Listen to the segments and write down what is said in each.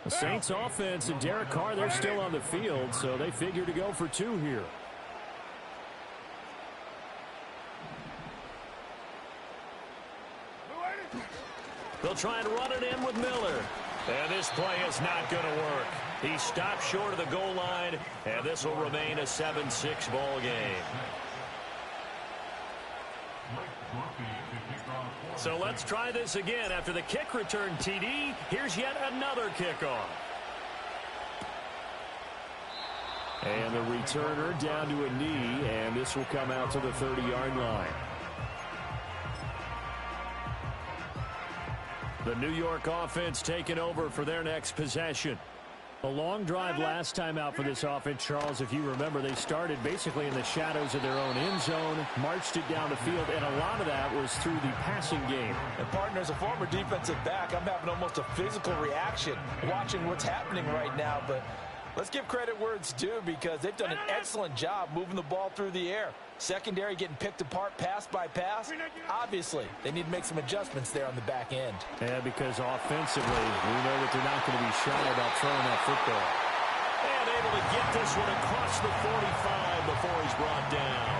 The Saints offense and Derek Carr, they're still on the field, so they figure to go for 2 here. They'll try and run it in with Miller. And this play is not going to work. He stopped short of the goal line, and this will remain a 7-6 ball game. So let's try this again. After the kick return TD, here's yet another kickoff. And the returner down to a knee, and this will come out to the 30-yard line. The New York offense taking over for their next possession. A long drive last time out for this offense, Charles. If you remember, they started basically in the shadows of their own end zone, marched it down the field, and a lot of that was through the passing game. And partner, as a former defensive back, I'm having almost a physical reaction watching what's happening right now. But let's give credit where it's due, because they've done an excellent job moving the ball through the air. Secondary getting picked apart pass by pass. Obviously, they need to make some adjustments there on the back end. Yeah, because offensively, we know that they're not going to be shy about throwing that football. And able to get this one across the 45 before he's brought down.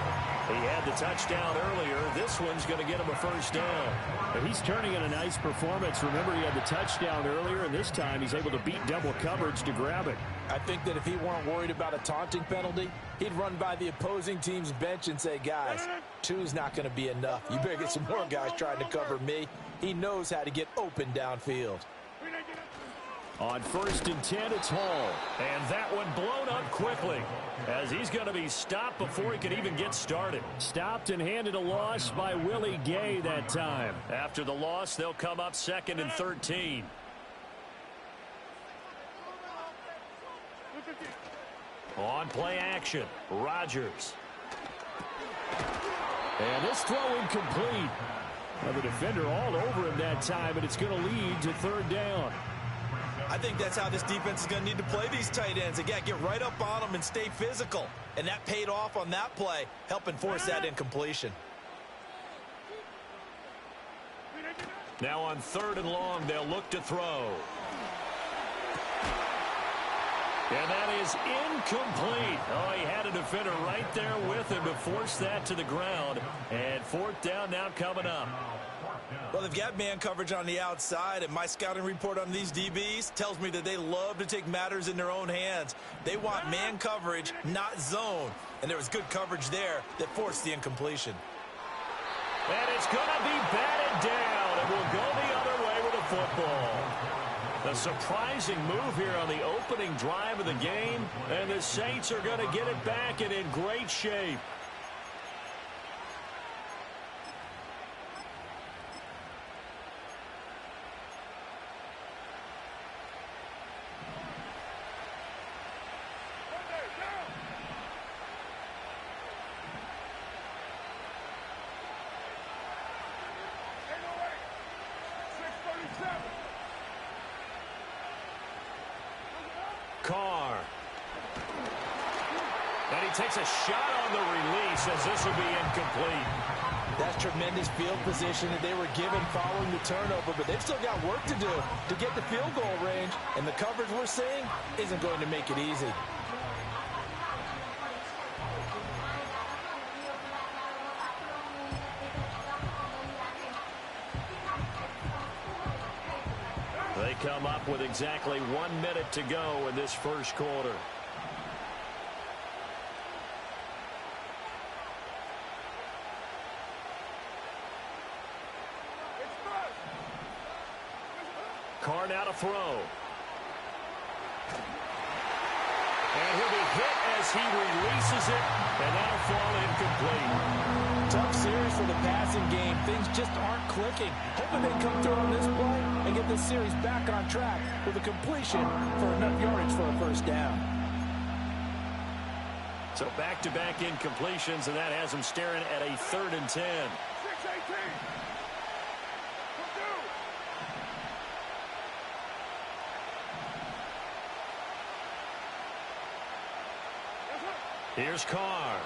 He had the touchdown earlier. This one's going to get him a first down. But he's turning in a nice performance. Remember, he had the touchdown earlier, and this time he's able to beat double coverage to grab it. I think that if he weren't worried about a taunting penalty, he'd run by the opposing team's bench and say, guys, 2's not going to be enough. You better get some more guys trying to cover me. He knows how to get open downfield. On 1st and 10, it's Hall. And that one blown up quickly, as he's going to be stopped before he can even get started. Stopped and handed a loss by Willie Gay that time. After the loss, they'll come up 2nd and 13. On play action, Rodgers. And this throw incomplete. Well, the defender all over him that time, and it's going to lead to 3rd down. I think that's how this defense is going to need to play these tight ends. Again, get right up on them and stay physical. And that paid off on that play, helping force that incompletion. Now on 3rd and long, they'll look to throw. And that is incomplete. Oh, he had a defender right there with him to force that to the ground. And 4th down now coming up. Well, they've got man coverage on the outside, and my scouting report on these DBs tells me that they love to take matters in their own hands. They want man coverage, not zone. And there was good coverage there that forced the incompletion. And it's going to be batted down, and we'll go the other way with the football. The surprising move here on the opening drive of the game, and the Saints are going to get it back and in great shape. Carr. And he takes a shot on the release, as this will be incomplete. That's tremendous field position that they were given following the turnover, but they've still got work to do to get the field goal range, and the coverage we're seeing isn't going to make it easy. They come up with exactly 1 minute to go in this first quarter. Carr now to throw. And he'll be hit as he releases it, and that'll fall incomplete. Tough series for the passing game. Things just aren't clicking. Hoping they come through on this play and get this series back on track with a completion for enough yardage for a first down. So back-to-back incompletions, and that has them staring at a 3rd and 10. Here's Carr.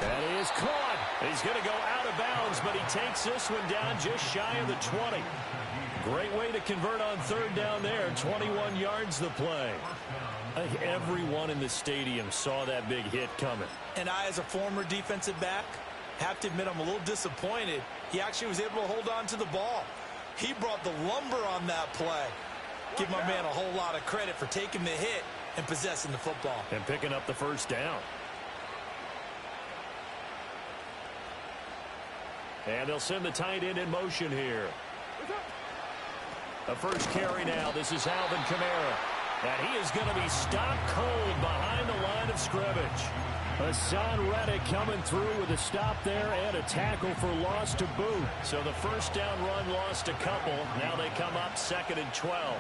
That is caught. He's going to go out of bounds, but he takes this one down just shy of the 20. Great way to convert on third down there. 21 yards the play. I think everyone in the stadium saw that big hit coming. And I, as a former defensive back, have to admit I'm a little disappointed. He actually was able to hold on to the ball. He brought the lumber on that play. Give my man a whole lot of credit for taking the hit and possessing the football. And picking up the first down. And they'll send the tight end in motion here. The first carry now. This is Alvin Kamara. And he is going to be stopped cold behind the line of scrimmage. Hassan Reddick coming through with a stop there and a tackle for loss to boot. So the first down run lost a couple. Now they come up 2nd and 12.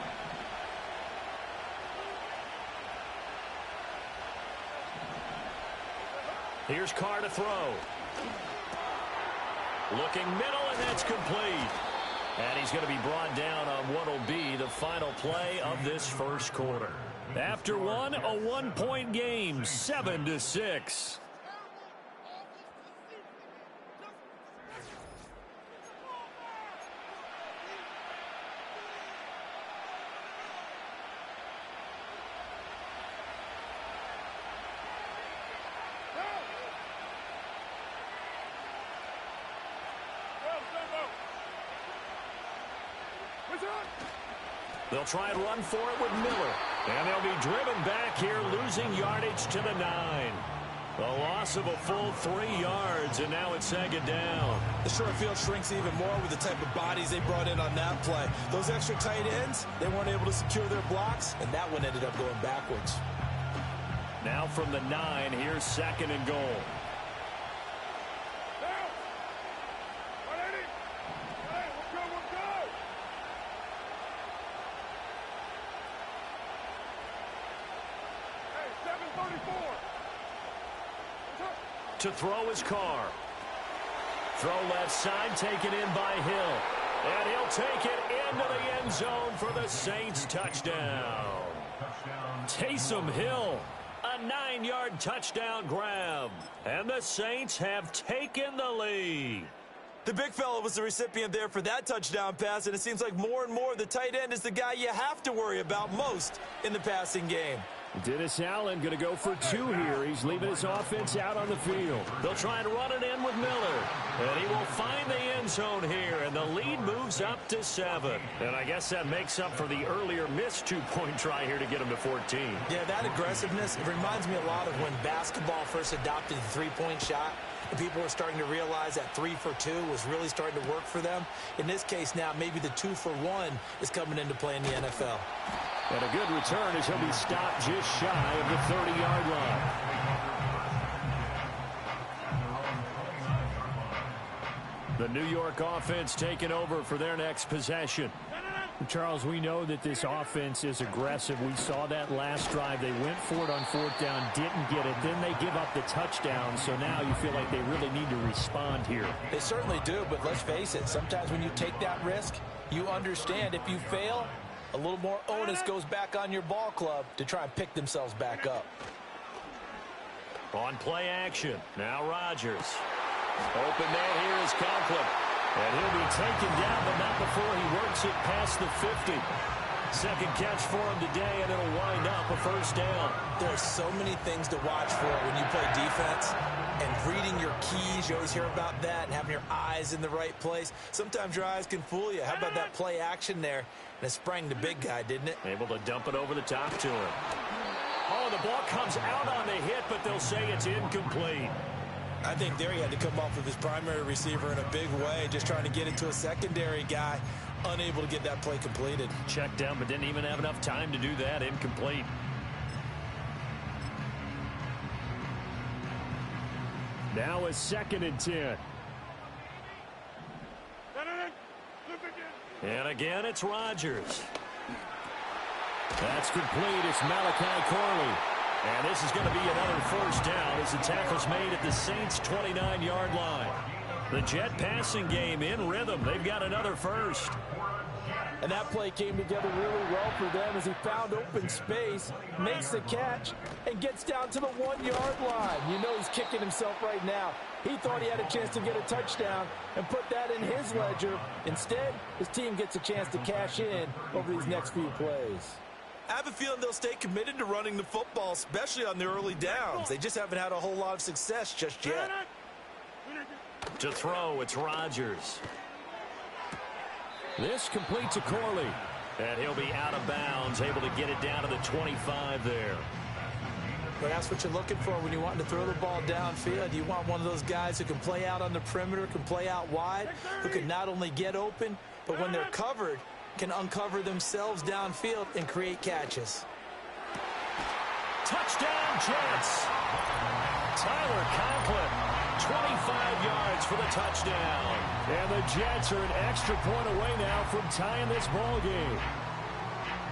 Here's Carr to throw. Looking middle, and that's complete. And he's going to be brought down on what will be the final play of this first quarter. After one, a 1-point game, 7-6. They'll try and run for it with Miller. And they'll be driven back here, losing yardage to the 9. The loss of a full 3 yards, and now it's 2nd down. The short field shrinks even more with the type of bodies they brought in on that play. Those extra tight ends, they weren't able to secure their blocks, and that one ended up going backwards. Now from the 9, here's 2nd and goal. To throw his Carr. Throw left side, taken in by Hill. And he'll take it into the end zone for the Saints touchdown. Taysom Hill, a 9-yard touchdown grab. And the Saints have taken the lead. The big fella was the recipient there for that touchdown pass, and it seems like more and more the tight end is the guy you have to worry about most in the passing game. Dennis Allen going to go for 2 here. He's leaving his offense out on the field. They'll try and run it in with Miller. And he will find the end zone here. And the lead moves up to 7. And I guess that makes up for the earlier missed 2-point try here to get him to 14. Yeah, that aggressiveness, it reminds me a lot of when basketball first adopted the three-point shot. And people were starting to realize that 3 for 2 was really starting to work for them. In this case now, maybe the 2 for 1 is coming into play in the NFL. And a good return as he'll be stopped just shy of the 30-yard line. The New York offense taking over for their next possession. Charles, we know that this offense is aggressive. We saw that last drive. They went for it on 4th down, didn't get it. Then they give up the touchdown, so now you feel like they really need to respond here. They certainly do, but let's face it. Sometimes when you take that risk, you understand if you fail, a little more onus goes back on your ball club to try and pick themselves back up. On play action, now Rodgers. Open man here is Conklin. And he'll be taken down, but not before he works it past the 50. Second catch for him today, and it'll wind up a first down. There are so many things to watch for when you play defense. And reading your keys, you always hear about that, and having your eyes in the right place. Sometimes your eyes can fool you. How about that play action there? And it sprang the big guy, didn't it? Able to dump it over the top to him. Oh, the ball comes out on the hit, but they'll say it's incomplete. I think there he had to come off of his primary receiver in a big way, just trying to get it to a secondary guy, unable to get that play completed. Checked down, but didn't even have enough time to do that. Incomplete. Now a 2nd and 10. And again, it's Rodgers. That's complete. It's Malachi Corley. And this is going to be another first down as the tackle's made at the Saints' 29-yard line. The Jet passing game in rhythm. They've got another first. And that play came together really well for them as he found open space, makes the catch, and gets down to the 1-yard line. You know he's kicking himself right now. He thought he had a chance to get a touchdown and put that in his ledger. Instead, his team gets a chance to cash in over these next few plays. I have a feeling they'll stay committed to running the football, especially on the early downs. They just haven't had a whole lot of success just yet. To throw, it's Rodgers. This completes a Corley. And he'll be out of bounds, able to get it down to the 25 there. But that's what you're looking for when you want to throw the ball downfield. You want one of those guys who can play out on the perimeter, can play out wide, who can not only get open, but when they're covered, can uncover themselves downfield and create catches. Touchdown, Jets. Tyler Conklin. 25 yards for the touchdown. And the Jets are an extra point away now from tying this ball game.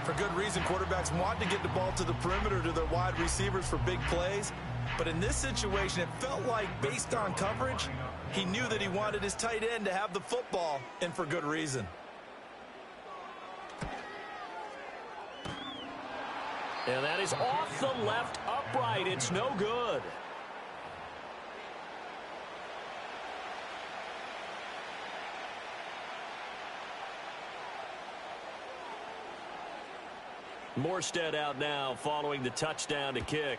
For good reason, quarterbacks want to get the ball to the perimeter to their wide receivers for big plays. But in this situation, it felt like, based on coverage, he knew that he wanted his tight end to have the football, and for good reason. And that is off the left upright. It's no good. Morstead out now following the touchdown to kick.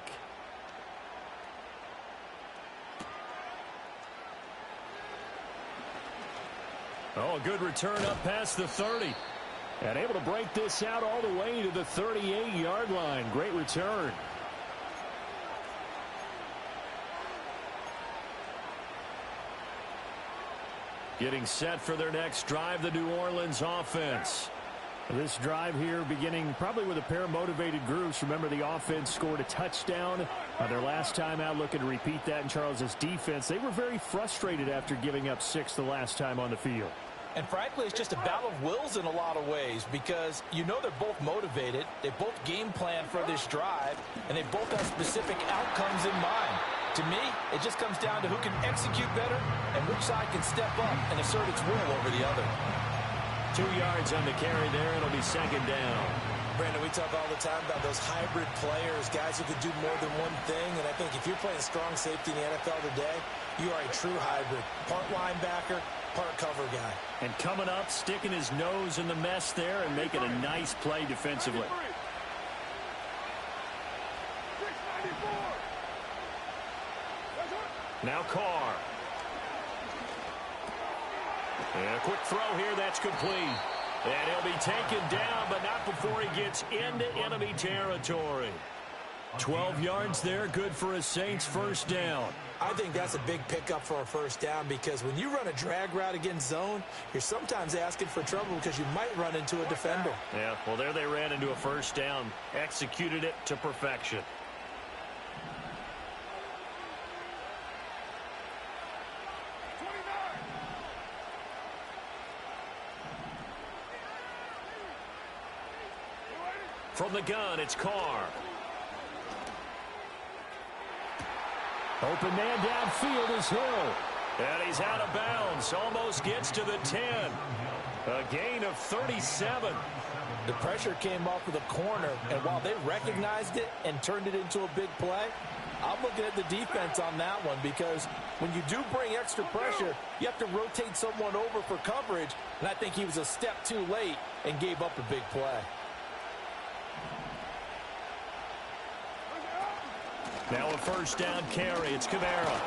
Oh, a good return up past the 30. And able to break this out all the way to the 38-yard line. Great return. Getting set for their next drive, the New Orleans offense. This drive here beginning probably with a pair of motivated groups. Remember, the offense scored a touchdown their last time out, looking to repeat that in Charles's defense. They were very frustrated after giving up 6 the last time on the field. And frankly, it's just a battle of wills in a lot of ways because you know they're both motivated. They both game plan for this drive, and they both have specific outcomes in mind. To me, it just comes down to who can execute better and which side can step up and assert its will over the other. 2 yards on the carry there. It'll be second down. Brandon, we talk all the time about those hybrid players, guys who could do more than one thing. And I think if you're playing strong safety in the NFL today, you are a true hybrid. Part linebacker, part cover guy. And coming up, sticking his nose in the mess there and making a nice play defensively. Now Carr. And a quick throw here, that's complete. And he'll be taken down, but not before he gets into enemy territory. 12 yards there, good for a Saints first down. I think that's a big pickup for a first down because when you run a drag route against zone, you're sometimes asking for trouble because you might run into a defender. Yeah, well, there they ran into a first down, executed it to perfection. From the gun, it's Carr. Open man downfield is Hill. And he's out of bounds. Almost gets to the 10. A gain of 37. The pressure came off of the corner, and while they recognized it and turned it into a big play, I'm looking at the defense on that one because when you do bring extra pressure, you have to rotate someone over for coverage, and I think he was a step too late and gave up a big play. Now a first down carry. It's Kamara.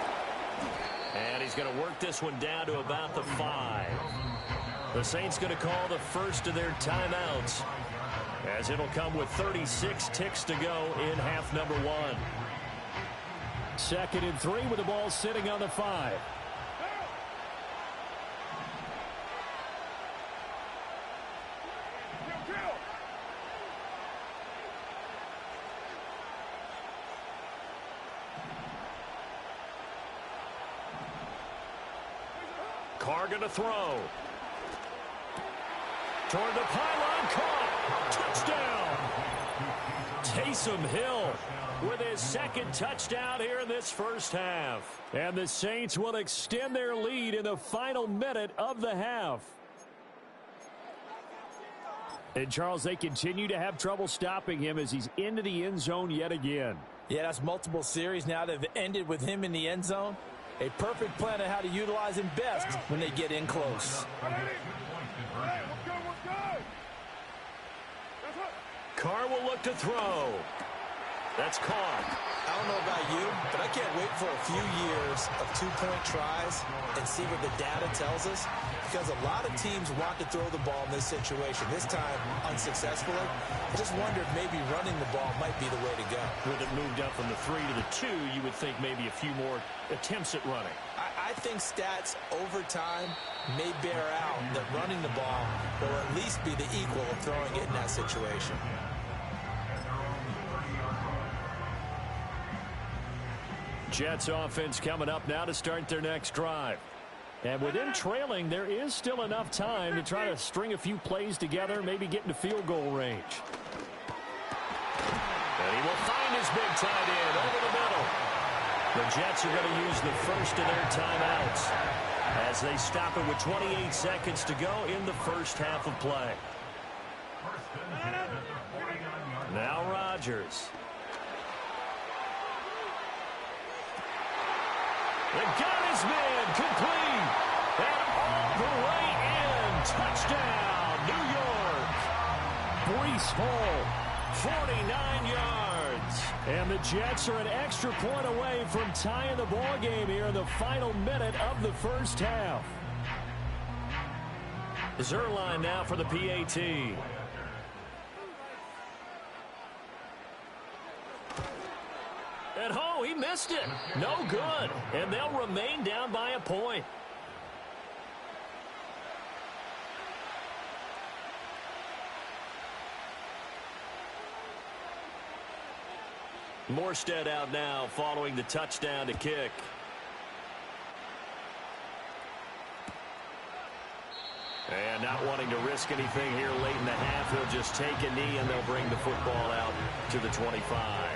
And he's going to work this one down to about the 5. The Saints going to call the first of their timeouts as it'll come with 36 ticks to go in half number 1. 2nd and 3 with the ball sitting on the 5. Carr going to throw. Toward the pylon, caught. Touchdown. Taysom Hill with his 2nd touchdown here in this first half. And the Saints will extend their lead in the final minute of the half. And, Charles, they continue to have trouble stopping him as he's into the end zone yet again. Yeah, that's multiple series now that have ended with him in the end zone. A perfect plan on how to utilize him best when they get in close. Carr will look to throw. That's caught. I don't know about you, but I can't wait for a few years of two-point tries and see what the data tells us, because a lot of teams want to throw the ball in this situation, this time unsuccessfully. I just wonder if maybe running the ball might be the way to go. With it moved up from the 3 to the 2, you would think maybe a few more attempts at running. I think stats over time may bear out that running the ball will at least be the equal of throwing it in that situation. Jets offense coming up now to start their next drive. And within trailing, there is still enough time to try to string a few plays together, maybe get into field goal range. And he will find his big tight end over the middle. The Jets are going to use the first of their timeouts as they stop it with 28 seconds to go in the first half of play. Now Rodgers. They got his man complete. And all the way in. Touchdown, New York. Breece Hall, 49 yards. and the Jets are an extra point away from tying the ball game here in the final minute of the first half. Zerline now for the PAT. And oh, he missed it. No good. And they'll remain down by a point. Morstead out now following the touchdown to kick. And not wanting to risk anything here late in the half, he'll just take a knee and they'll bring the football out to the 25.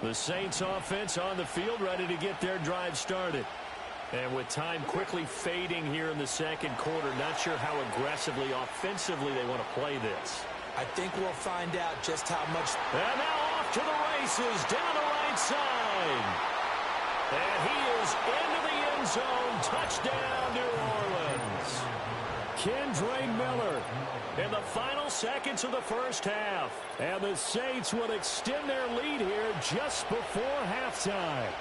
The Saints offense on the field, ready to get their drive started. And with time quickly fading here in the second quarter, not sure how aggressively, offensively they want to play this. I think we'll find out just how much. And now off to the races, down the right side. And he is into the end zone. Touchdown, New Orleans. Kendre Miller in the final seconds of the first half. And the Saints will extend their lead here just before halftime.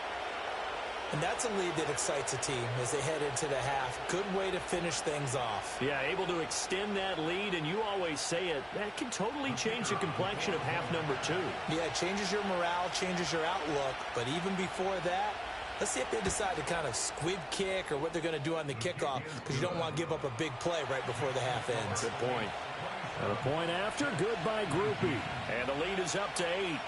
And that's a lead that excites a team as they head into the half. Good way to finish things off. Yeah, able to extend that lead, and you always say it, that can totally change the complexion of half number 2. Yeah, it changes your morale, changes your outlook. But even before that, let's see if they decide to kind of squib kick or what they're going to do on the kickoff, because you don't want to give up a big play right before the half ends. Good point. And a point after, good by Groupie. And the lead is up to 8.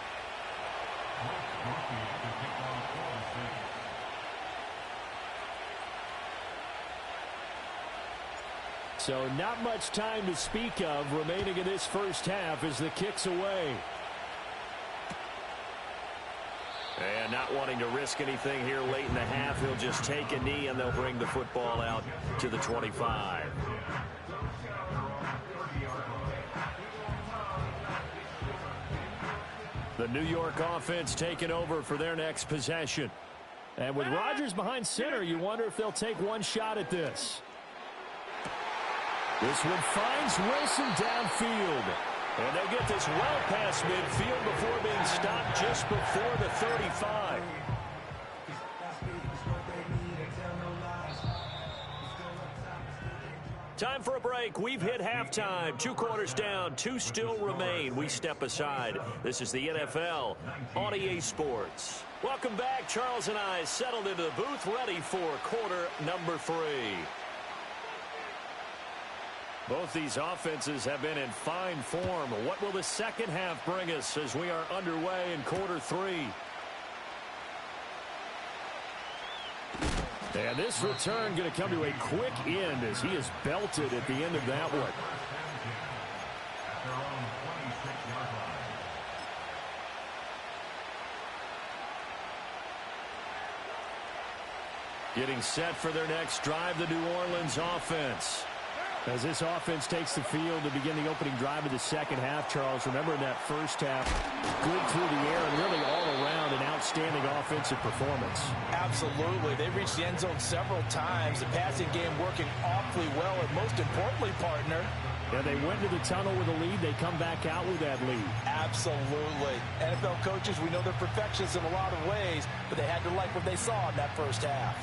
So not much time to speak of remaining in this first half as the kick's away. And not wanting to risk anything here late in the half, he'll just take a knee and they'll bring the football out to the 25. The New York offense taking over for their next possession. And with Rodgers behind center, you wonder if they'll take one shot at this. This one finds Wilson downfield. And they get this well past midfield before being stopped just before the 35. Time for a break. We've hit halftime. 2 quarters down. 2 still remain. We step aside. This is the NFL on EA Sports. Welcome back. Charles and I settled into the booth, ready for quarter number 3. Both these offenses have been in fine form. What will the second half bring us as we are underway in quarter 3? And this return going to come to a quick end as he is belted at the end of that one. Getting set for their next drive, the New Orleans offense. As this offense takes the field to begin the opening drive of the second half, Charles, remember in that first half, good through the air and really all around an outstanding offensive performance. Absolutely. They reached the end zone several times. The passing game working awfully well, and most importantly, partner, yeah, they went to the tunnel with a lead. They come back out with that lead. Absolutely. NFL coaches, we know they're perfectionists in a lot of ways, but they had to like what they saw in that first half.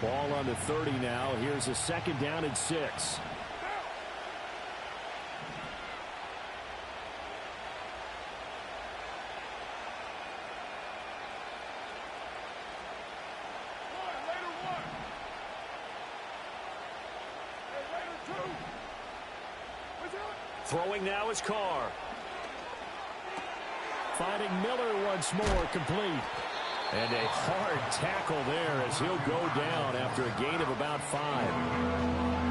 Ball on the 30 now. Here's a second down and 6. Throwing now is Carr. Finding Miller once more, complete. And a hard tackle there as he'll go down after a gain of about 5.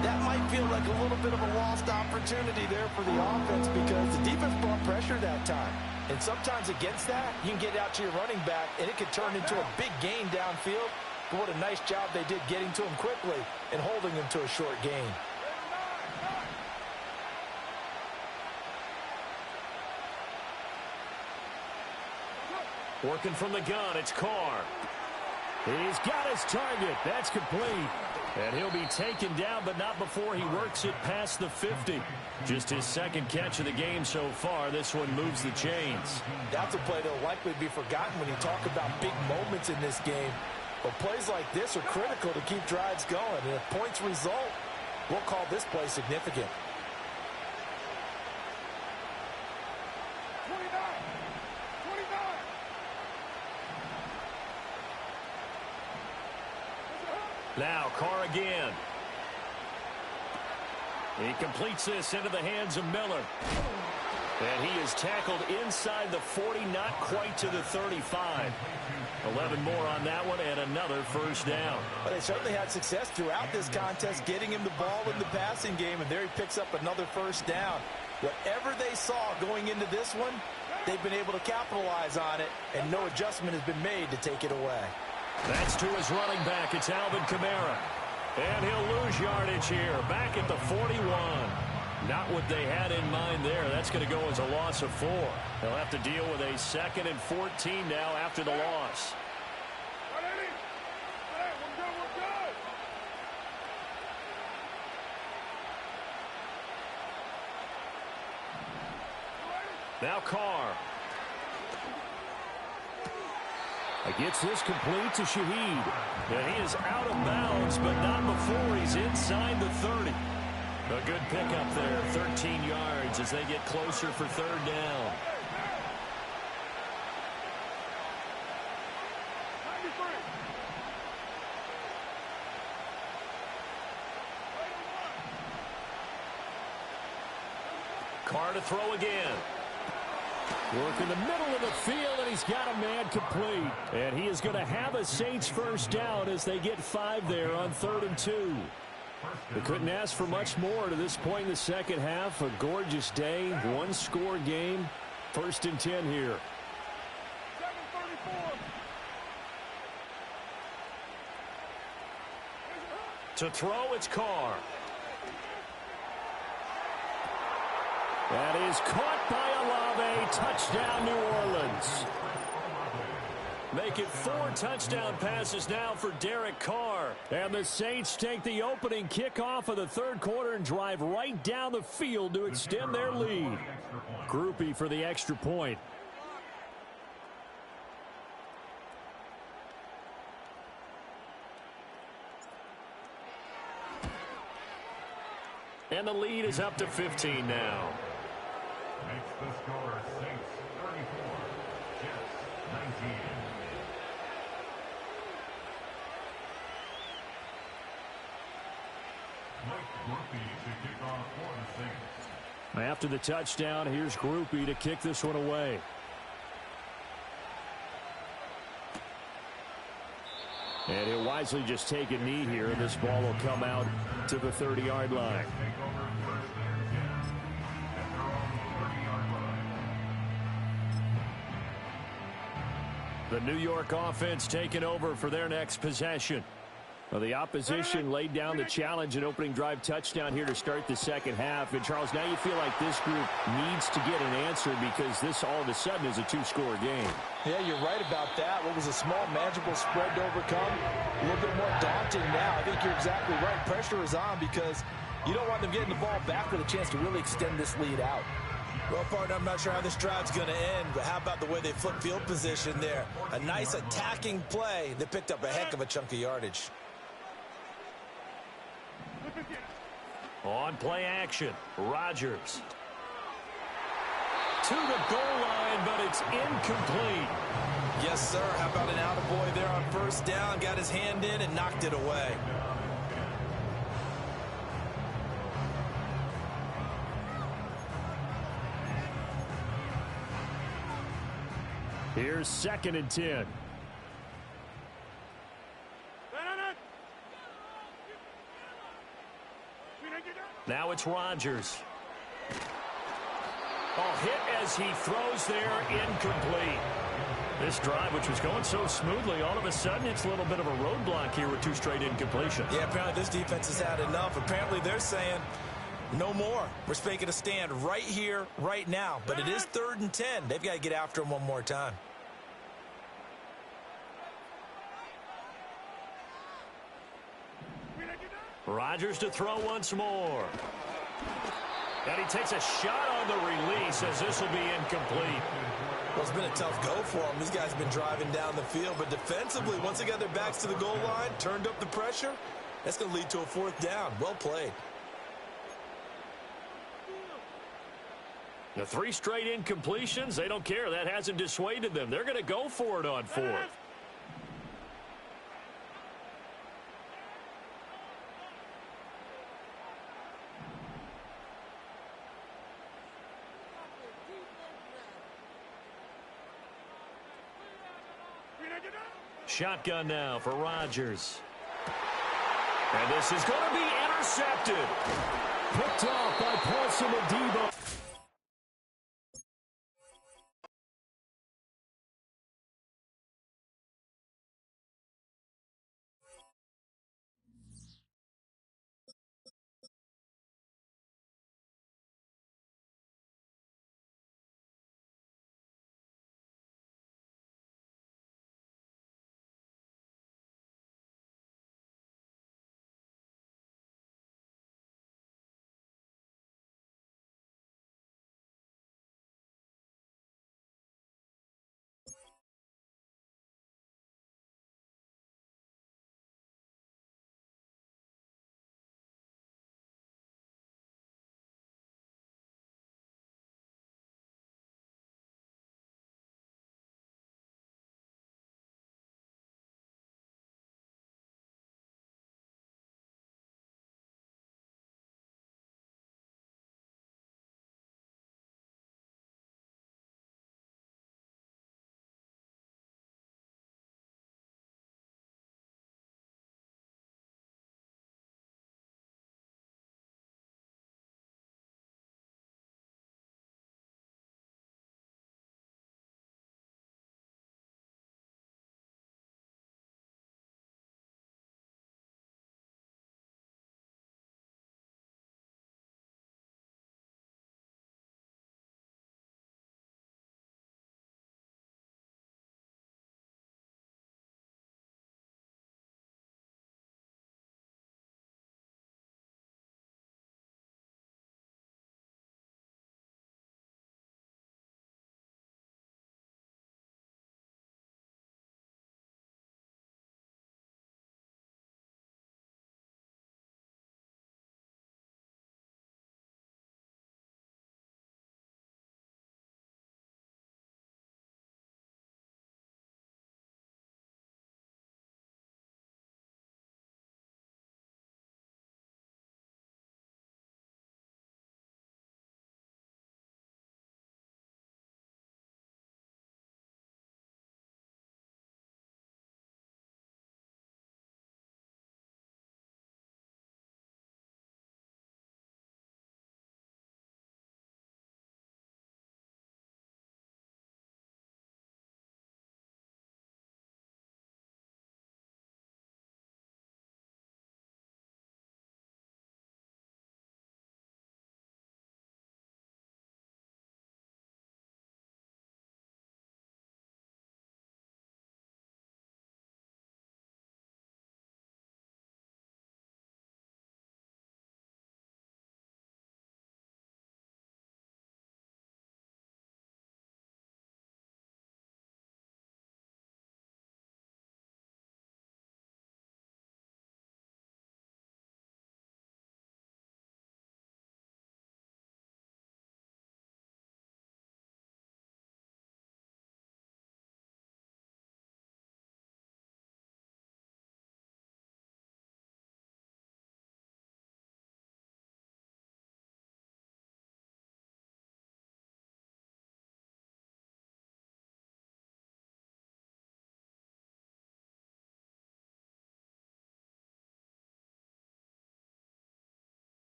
That might feel like a little bit of a lost opportunity there for the offense because the defense brought pressure that time. And sometimes against that, you can get out to your running back, and it could turn into a big gain downfield. But what a nice job they did getting to him quickly and holding him to a short gain. Working from the gun, it's Carr. He's got his target. That's complete. And he'll be taken down, but not before he works it past the 50. Just his second catch of the game so far. This one moves the chains. That's a play that'll likely be forgotten when you talk about big moments in this game. But plays like this are critical to keep drives going. And if points result, we'll call this play significant. Now Carr again. He completes this into the hands of Miller. And he is tackled inside the 40, not quite to the 35. 11 more on that one and another first down. But they certainly had success throughout this contest getting him the ball in the passing game, and there he picks up another first down. Whatever they saw going into this one, they've been able to capitalize on it, and no adjustment has been made to take it away. That's to his running back. It's Alvin Kamara. And he'll lose yardage here. Back at the 41. Not what they had in mind there. That's going to go as a loss of 4. They'll have to deal with a 2nd and 14 now after the loss. Now Carr. Gets this complete to Shaheed. And he is out of bounds, but not before he's inside the 30. A good pickup there, 13 yards as they get closer for third down. Carr to throw again. Work in the middle of the field, and he's got a man complete. And he is going to have a Saints first down as they get 5 there on 3rd and 2. They couldn't ask for much more to this point in the second half. A gorgeous day, one-score game. 1st and 10 here. To throw, it's Carr. That is caught by Olave. Touchdown, New Orleans. Make it 4 touchdown passes now for Derek Carr. And the Saints take the opening kickoff of the 3rd quarter and drive right down the field to extend their lead. Groupie for the extra point. And the lead is up to 15 now. Makes the score Saints 34, Jets 19. To kick off for the Saints. After the touchdown, here's Groupie to kick this one away. And he'll wisely just take a knee here, and this ball will come out to the 30-yard line. The New York offense taking over for their next possession. Well, the opposition laid down the challenge and opening drive touchdown here to start the second half. And, Charles, now you feel like this group needs to get an answer because this all of a sudden is a two-score game. Yeah, you're right about that. What was a small, manageable spread to overcome, a little bit more daunting now. I think you're exactly right. Pressure is on because you don't want them getting the ball back with a chance to really extend this lead out. Well, partner, I'm not sure how this drive's going to end, but how about the way they flip field position there? A nice attacking play. They picked up a heck of a chunk of yardage. On play action, Rodgers. To the goal line, but it's incomplete. Yes, sir. How about an attaboy there on first down? Got his hand in and knocked it away. Here's 2nd and 10. Now it's Rodgers. Hit as he throws there, incomplete. This drive, which was going so smoothly, all of a sudden it's a little bit of a roadblock here with 2 straight incompletions. Yeah, apparently this defense has had enough. Apparently they're saying no more. We're making a stand right here, right now. But it is 3rd and 10. They've got to get after him one more time. Rodgers to throw once more. And he takes a shot on the release as this will be incomplete. Well, it's been a tough go for them. These guys have been driving down the field. But defensively, once they got their backs to the goal line, turned up the pressure, that's going to lead to a 4th down. Well played. The 3 straight incompletions, they don't care. That hasn't dissuaded them. They're going to go for it on 4th. Shotgun now for Rodgers. And this is going to be intercepted. Picked off by Paulson Adebo.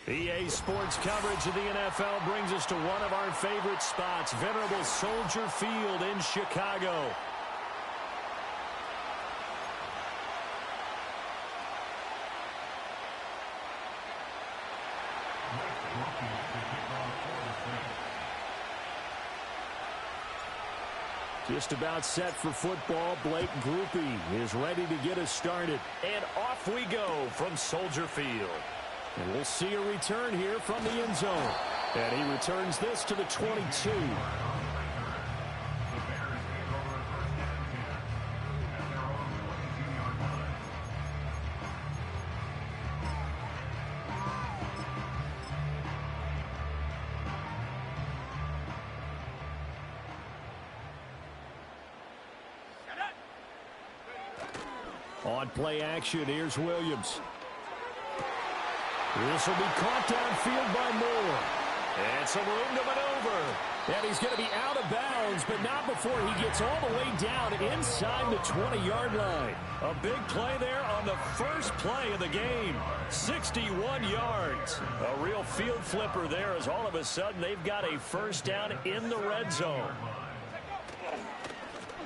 EA Sports coverage of the NFL brings us to one of our favorite spots, venerable Soldier Field in Chicago. Just about set for football. Blake Groupie is ready to get us started. And off we go from Soldier Field. And we'll see a return here from the end zone. And he returns this to the 22. On play action, here's Williams. This will be caught downfield by Moore. And some room to maneuver. And he's going to be out of bounds, but not before he gets all the way down inside the 20-yard line. A big play there on the first play of the game. 61 yards. A real field flipper there as all of a sudden they've got a first down in the red zone.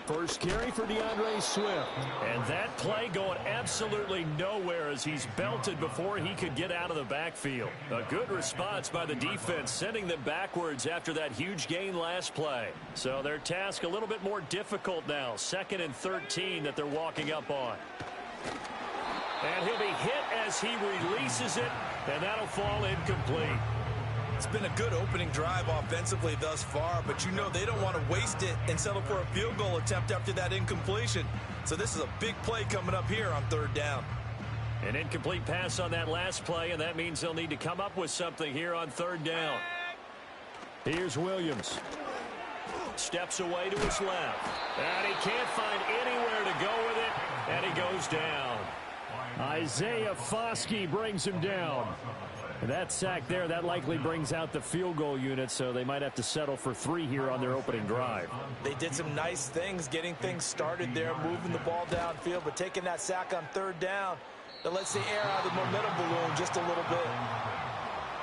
First carry for DeAndre Swift. And that play going absolutely nowhere as he's belted before he could get out of the backfield. A good response by the defense, sending them backwards after that huge gain last play. So their task a little bit more difficult now. 2nd and 13 that they're walking up on. And he'll be hit as he releases it, and that'll fall incomplete. It's been a good opening drive offensively thus far, but you know they don't want to waste it and settle for a field goal attempt after that incompletion. So this is a big play coming up here on 3rd down. An incomplete pass on that last play, and that means they'll need to come up with something here on 3rd down. Here's Williams. Steps away to his left. And he can't find anywhere to go with it, and he goes down. Isaiah Foskey brings him down. That sack there, that likely brings out the field goal unit, so they might have to settle for 3 here on their opening drive. They did some nice things getting things started there, moving the ball downfield, but taking that sack on 3rd down, that lets the air out of the momentum balloon just a little bit.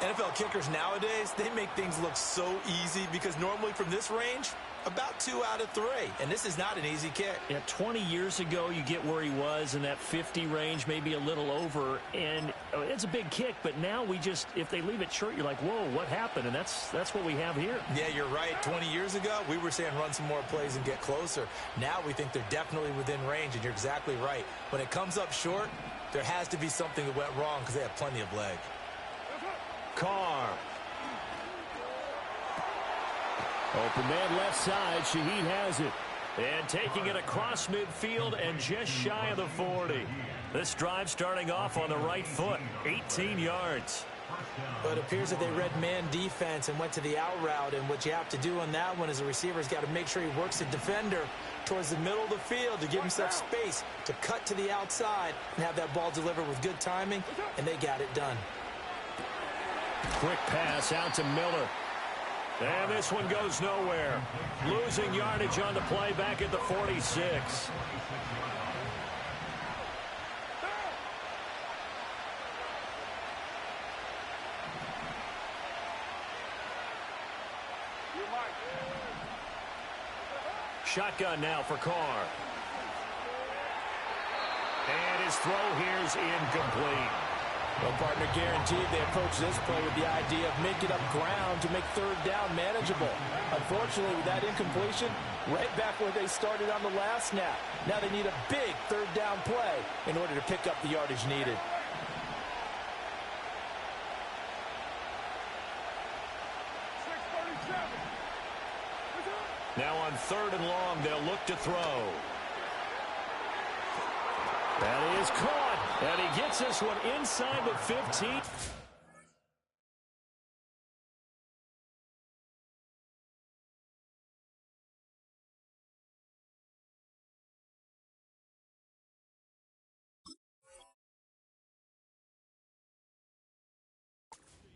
NFL kickers nowadays, they make things look so easy because normally from this range, about 2 out of 3. And this is not an easy kick. Yeah, 20 years ago, you get where he was in that 50 range, maybe a little over. And it's a big kick, but now we just, if they leave it short, you're like, whoa, what happened? And that's what we have here. Yeah, you're right. 20 years ago, we were saying run some more plays and get closer. Now we think they're definitely within range, and you're exactly right. When it comes up short, there has to be something that went wrong because they have plenty of leg. Carr. Open man left side. Shaheed has it. And taking it across midfield and just shy of the 40. This drive starting off on the right foot. 18 yards. But it appears that they read man defense and went to the out route. And what you have to do on that one is the receiver's got to make sure he works the defender towards the middle of the field to give himself space to cut to the outside and have that ball delivered with good timing. And they got it done. Quick pass out to Miller. And this one goes nowhere. Losing yardage on the play back at the 46. Shotgun now for Carr. And his throw here is incomplete. Well, partner, guaranteed they approach this play with the idea of making up ground to make 3rd down manageable. Unfortunately, with that incompletion, right back where they started on the last snap. Now they need a big 3rd down play in order to pick up the yardage needed. Now on 3rd and long, they'll look to throw. That is caught. And he gets this one inside the 15. A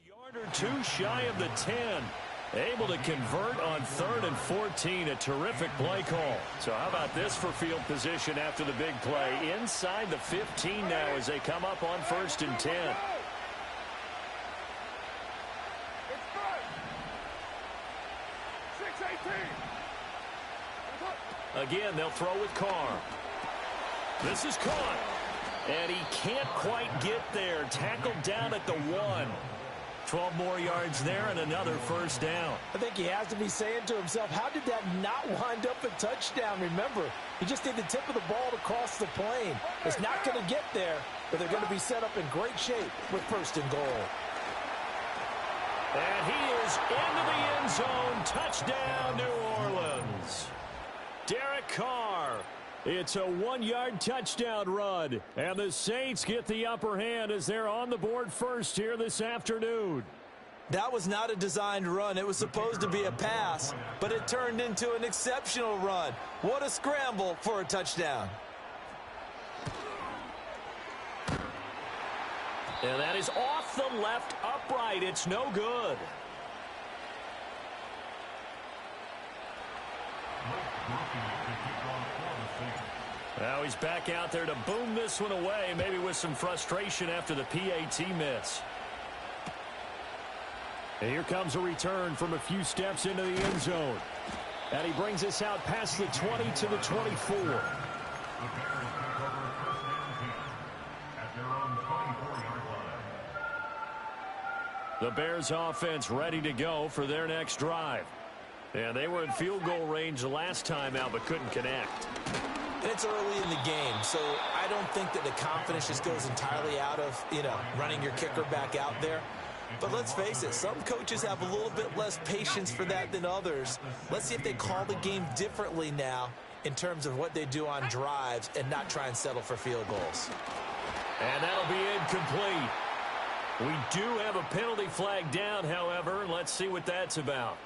yard or 2 shy of the 10. Able to convert on 3rd and 14. A terrific play call. So how about this for field position after the big play? Inside the 15 now as they come up on 1st and 10. Again, they'll throw with Carr. This is caught. And he can't quite get there. Tackled down at the 1. 12 more yards there and another first down. I think he has to be saying to himself, how did that not wind up a touchdown? Remember, you just need the tip of the ball to cross the plane. It's not going to get there, but they're going to be set up in great shape with first and goal. And he is into the end zone. Touchdown, New Orleans. Derek Carr. It's a 1-yard touchdown run, and the Saints get the upper hand as they're on the board first here this afternoon. That was not a designed run. It was supposed to be a pass, but it turned into an exceptional run. What a scramble for a touchdown. And that is off the left upright. It's no good. Now he's back out there to boom this one away, maybe with some frustration after the PAT miss. And here comes a return from a few steps into the end zone. And he brings us out past the 20 to the 24. The Bears offense ready to go for their next drive. And they were in field goal range the last time out, but couldn't connect. And it's early in the game, so I don't think that the confidence just goes entirely out of, running your kicker back out there. But let's face it, some coaches have a little bit less patience for that than others. Let's see if they call the game differently now in terms of what they do on drives and not try and settle for field goals. And that'll be incomplete. We do have a penalty flag down, however. Let's see what that's about.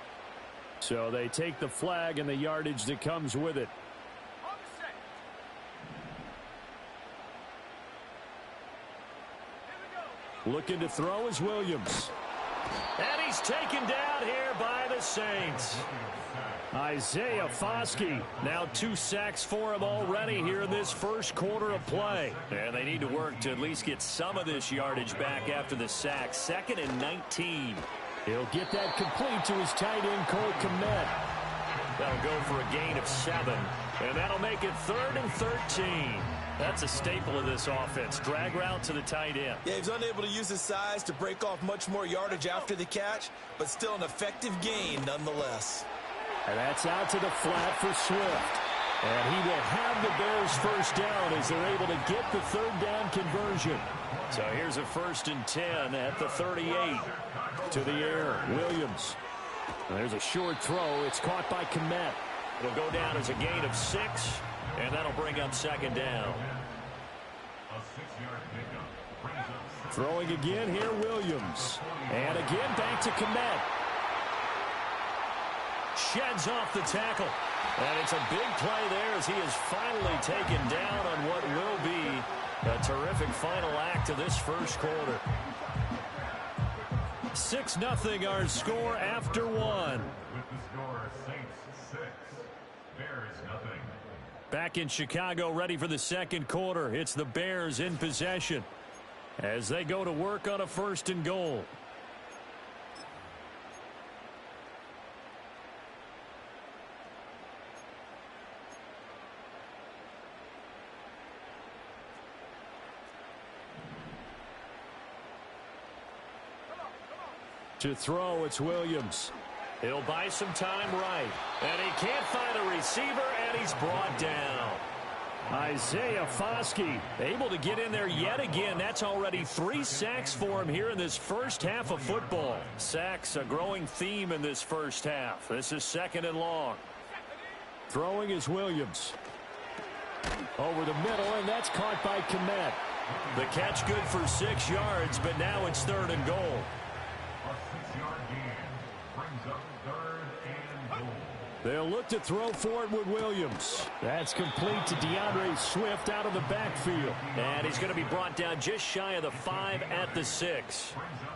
So they take the flag and the yardage that comes with it. Looking to throw is Williams. And he's taken down here by the Saints. Isaiah Foskey. Now 2 sacks for him already here in this first quarter of play. And they need to work to at least get some of this yardage back after the sack. 2nd and 19. He'll get that complete to his tight end, Cole Kmet. That'll go for a gain of 7. And that'll make it 3rd and 13. That's a staple of this offense. Drag route to the tight end. Yeah, he's unable to use his size to break off much more yardage after the catch, but still an effective gain nonetheless. And that's out to the flat for Swift. And he will have the Bears first down as they're able to get the 3rd down conversion. So here's a 1st and 10 at the 38. To the air, Williams. And there's a short throw. It's caught by Kmet. It'll go down as a gain of 6, and that'll bring up 2nd down. Throwing again here, Williams. And again back to Kmet. Sheds off the tackle. And it's a big play there as he is finally taken down on what will be a terrific final act of this first quarter. 6-0 our score after 1. Back in Chicago, ready for the second quarter. It's the Bears in possession as they go to work on a 1st and goal. To throw, it's Williams. He'll buy some time right. And he can't find a receiver, and he's brought down. Isaiah Foskey able to get in there yet again. That's already 3 sacks for him here in this first half of football. Sacks, a growing theme in this first half. This is 2nd and long. Throwing is Williams. Over the middle, and that's caught by Kmet. The catch good for 6 yards, but now it's 3rd and goal. They'll look to throw for it with Williams. That's complete to DeAndre Swift out of the backfield. And he's going to be brought down just shy of the 5 at the 6.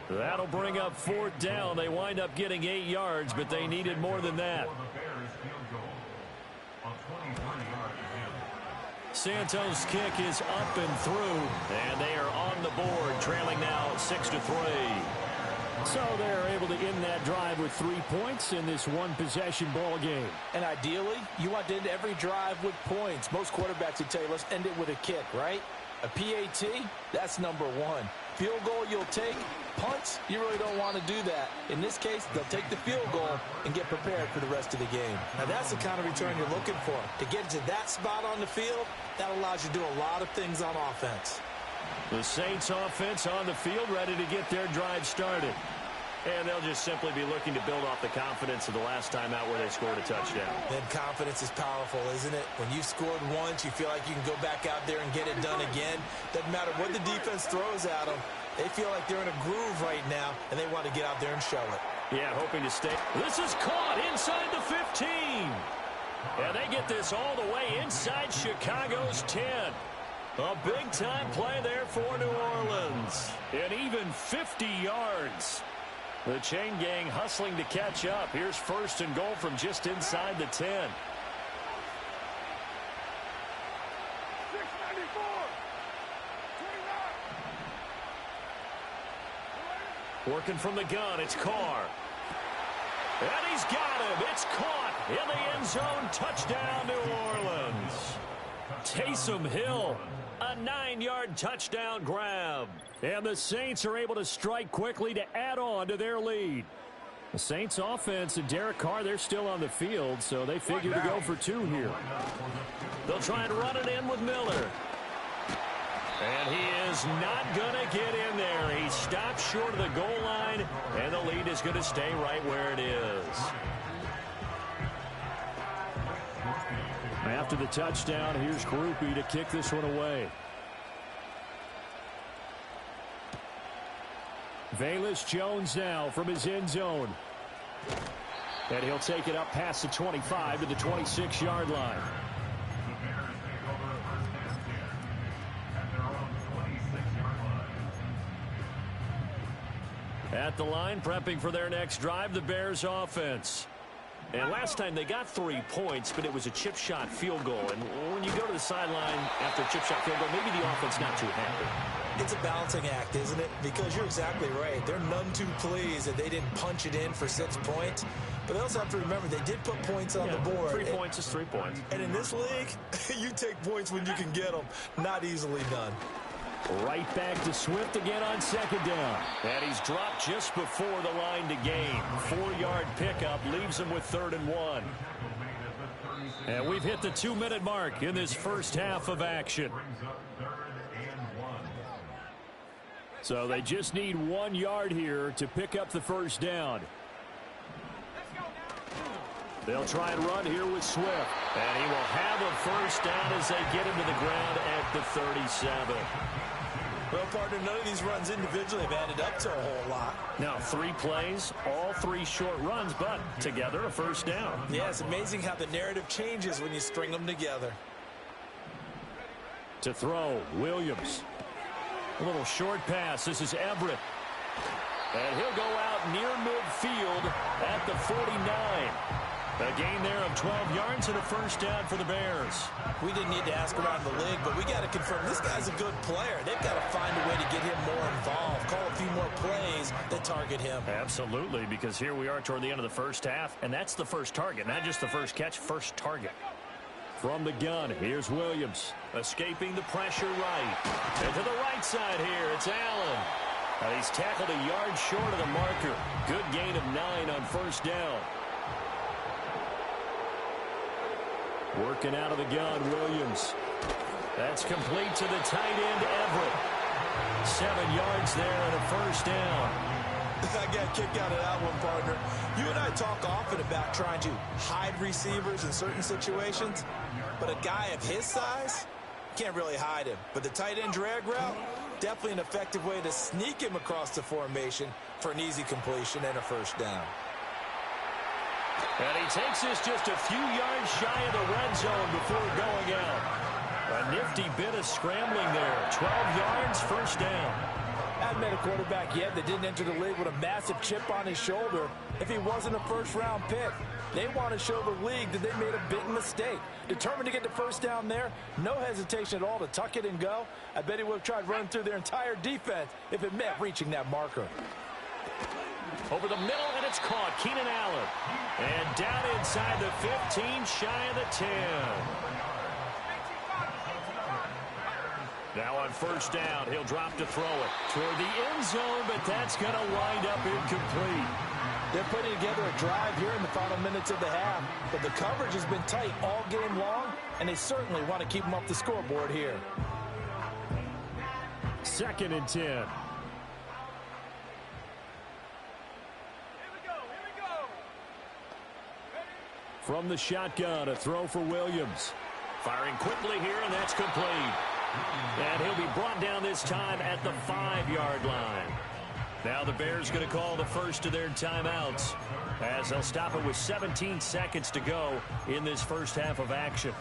That'll bring up 4th down. They wind up getting 8 yards, but they needed more than that. Santos' kick is up and through, and they are on the board, trailing now 6-3. So they're able to end that drive with 3 points in this one-possession ball game. And ideally, you want to end every drive with points. Most quarterbacks would tell you, let's end it with a kick, right? A PAT, that's number one. Field goal you'll take. Punts, you really don't want to do that. In this case, they'll take the field goal and get prepared for the rest of the game. Now that's the kind of return you're looking for. To get to that spot on the field, that allows you to do a lot of things on offense. The Saints offense on the field, ready to get their drive started. And they'll just simply be looking to build off the confidence of the last time out where they scored a touchdown. And confidence is powerful, isn't it? When you've scored once, you feel like you can go back out there and get it done again. Doesn't matter what the defense throws at them. They feel like they're in a groove right now, and they want to get out there and show it. Yeah, hoping to stay. This is caught inside the 15. And they get this all the way inside Chicago's 10. A big-time play there for New Orleans. And even 50 yards. The chain gang hustling to catch up. Here's 1st and goal from just inside the 10. 29. Working from the gun, it's Carr. And he's got him. It's caught in the end zone. Touchdown, New Orleans. Taysom Hill, a 9-yard touchdown grab. And the Saints are able to strike quickly to add on to their lead. The Saints offense and Derek Carr, they're still on the field, so they figure to go for 2 here. They'll try and run it in with Miller. And he is not going to get in there. He stops short of the goal line, and the lead is going to stay right where it is. After the touchdown, here's Groupie to kick this one away. Velus Jones now from his end zone. And he'll take it up past the 25 to the 26-yard line. At the line, prepping for their next drive, the Bears offense. And last time they got 3 points, but it was a chip shot field goal. And when you go to the sideline after a chip shot field goal, maybe the offense not too happy. It's a balancing act, isn't it? Because you're exactly right. They're none too pleased that they didn't punch it in for 6 points. But they also have to remember they did put points on the board. 3 points is 3 points. And in this league, you take points when you can get them. Not easily done. Right back to Swift again on 2nd down. And he's dropped just before the line to gain. 4-yard pickup leaves him with 3rd and 1. And we've hit the 2-minute mark in this first half of action. So they just need 1 yard here to pick up the first down. They'll try and run here with Swift. And he will have a first down as they get him to the ground at the 37. Well, partner, none of these runs individually have added up to a whole lot. Now 3 plays, all 3 short runs, but together a first down. Yeah, it's amazing how the narrative changes when you string them together. To throw, Williams. A little short pass. This is Everett. And he'll go out near midfield at the 49. A gain there of 12 yards and a first down for the Bears. We didn't need to ask around the league, but we got to confirm this guy's a good player. They've got to find a way to get him more involved, call a few more plays that target him. Absolutely, because here we are toward the end of the first half, and that's the first target, not just the first catch, first target. From the gun, here's Williams. Escaping the pressure right. And to the right side here, it's Allen. And he's tackled a yard short of the marker. Good gain of 9 on first down. Working out of the gun, Williams. That's complete to the tight end, Everett. 7 yards there and a first down. I got kicked out of that one, partner. You and I talk often about trying to hide receivers in certain situations, but a guy of his size can't really hide him. But the tight end drag route, definitely an effective way to sneak him across the formation for an easy completion and a first down. And he takes this just a few yards shy of the red zone before going out. A nifty bit of scrambling there. 12 yards, first down. I haven't met a quarterback yet that didn't enter the league with a massive chip on his shoulder if he wasn't a first-round pick. They want to show the league that they made a big mistake. Determined to get the first down there, no hesitation at all to tuck it and go. I bet he would have tried running through their entire defense if it meant reaching that marker. Over the middle, and it's caught. Keenan Allen. And down inside the 15, shy of the 10. Now on first down, he'll drop to throw it toward the end zone, but that's going to wind up incomplete. They're putting together a drive here in the final minutes of the half, but the coverage has been tight all game long, and they certainly want to keep them off the scoreboard here. 2nd and 10. From the shotgun, a throw for Williams. Firing quickly here, and that's complete. And he'll be brought down this time at the 5-yard line. Now the Bears going to call the first of their timeouts as they'll stop it with 17 seconds to go in this first half of action.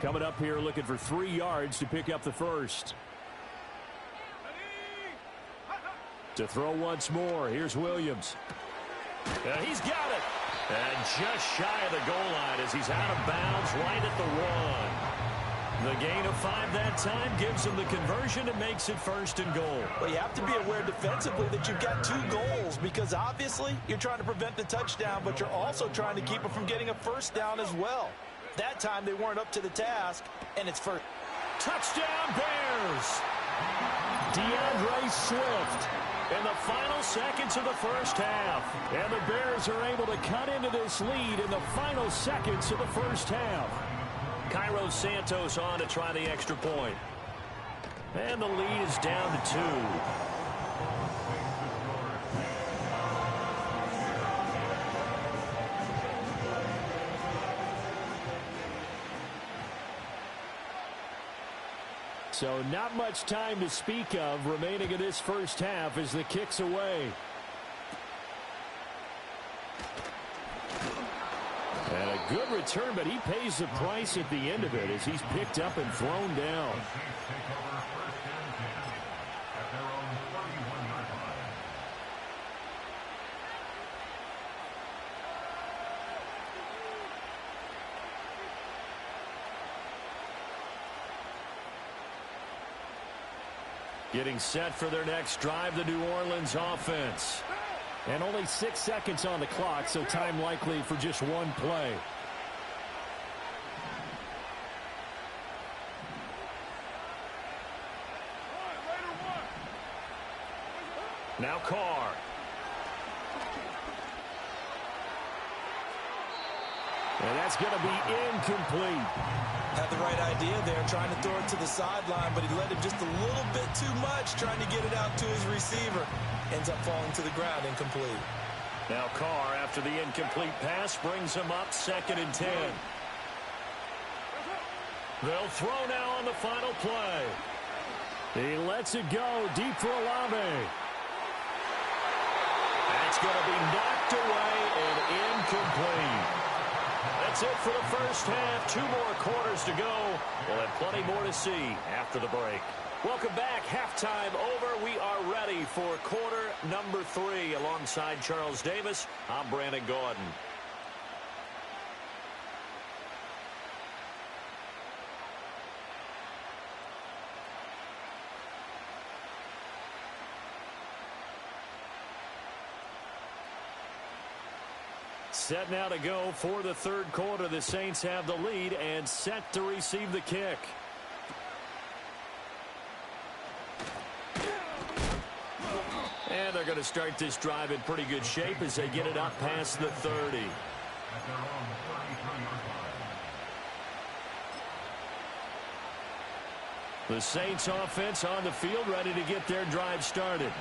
Coming up here looking for 3 yards to pick up the first. To throw once more, here's Williams. He's got it. And just shy of the goal line as he's out of bounds right at the 1. The gain of 5 that time gives him the conversion and makes it 1st and goal. Well, you have to be aware defensively that you've got 2 goals because obviously you're trying to prevent the touchdown, but you're also trying to keep it from getting a first down as well. That time they weren't up to the task, and it's first. Touchdown Bears! DeAndre Swift in the final seconds of the first half. And the Bears are able to cut into this lead in the final seconds of the first half. Cairo Santos on to try the extra point. And the lead is down to 2. So not much time to speak of remaining in this first half as the kick's away. And a good return, but he pays the price at the end of it as he's picked up and thrown down. Getting set for their next drive, the New Orleans offense. And only 6 seconds on the clock, so time likely for just one play. Now Carr. And that's going to be incomplete. Had the right idea there, trying to throw it to the sideline, but he let him just a little bit too much, trying to get it out to his receiver. Ends up falling to the ground, incomplete. Now Carr, after the incomplete pass, brings him up 2nd and 10. They'll throw now on the final play. He lets it go deep for Olave. That's going to be knocked away and incomplete. That's it for the first half. 2 more quarters to go. We'll have plenty more to see after the break. Welcome back. Halftime over. We are ready for quarter number 3. Alongside Charles Davis, I'm Brandon Gordon. Set now to go for the 3rd quarter. The Saints have the lead and set to receive the kick. And they're going to start this drive in pretty good shape as they get it up past the 30. The Saints offense on the field ready to get their drive started.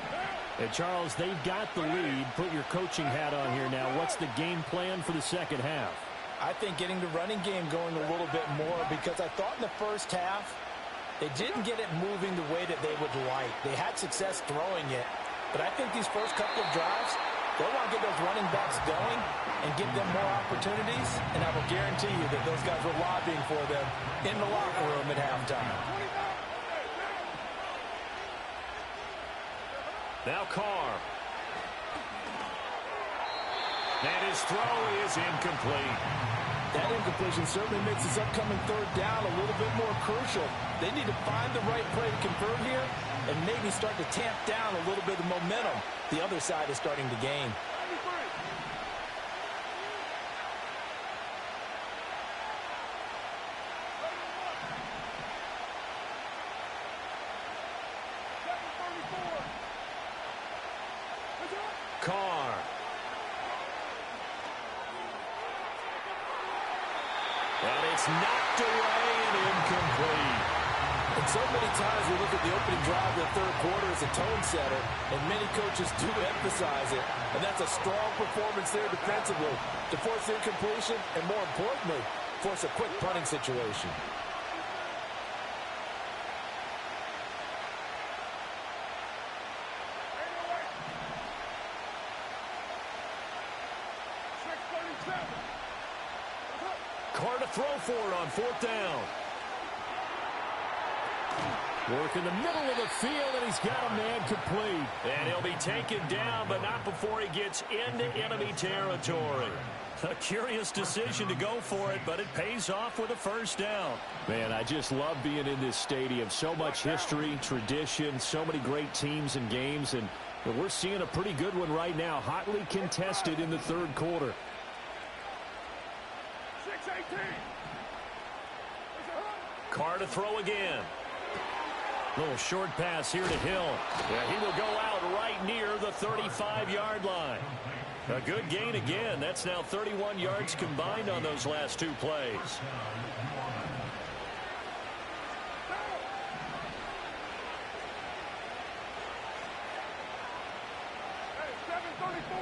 And Charles, they've got the lead. Put your coaching hat on here now. What's the game plan for the second half? I think getting the running game going a little bit more because I thought in the first half they didn't get it moving the way that they would like. They had success throwing it, but I think these first couple of drives, they'll want to get those running backs going and give them more opportunities, and I will guarantee you that those guys were lobbying for them in the locker room at halftime. Now Carr. And his throw is incomplete. That incompletion certainly makes this upcoming third down a little bit more crucial. They need to find the right play to convert here and maybe start to tamp down a little bit of momentum the other side is starting to gain. Carr. And it's knocked away and incomplete. And so many times we look at the opening drive of the third quarter as a tone setter, and many coaches do emphasize it. And that's a strong performance there defensively to force incompletion and, more importantly, force a quick punting situation. Carr to throw for it on fourth down. Work in the middle of the field, and he's got a man complete. And he'll be taken down, but not before he gets into enemy territory. A curious decision to go for it, but it pays off with a first down. Man, I just love being in this stadium. So much history, tradition, so many great teams and games, and we're seeing a pretty good one right now, hotly contested in the third quarter. 6-18. Carr to throw again. Little short pass here to Hill. Yeah, he will go out right near the 35-yard line. A good gain again. That's now 31 yards combined on those last two plays. Hey, 734.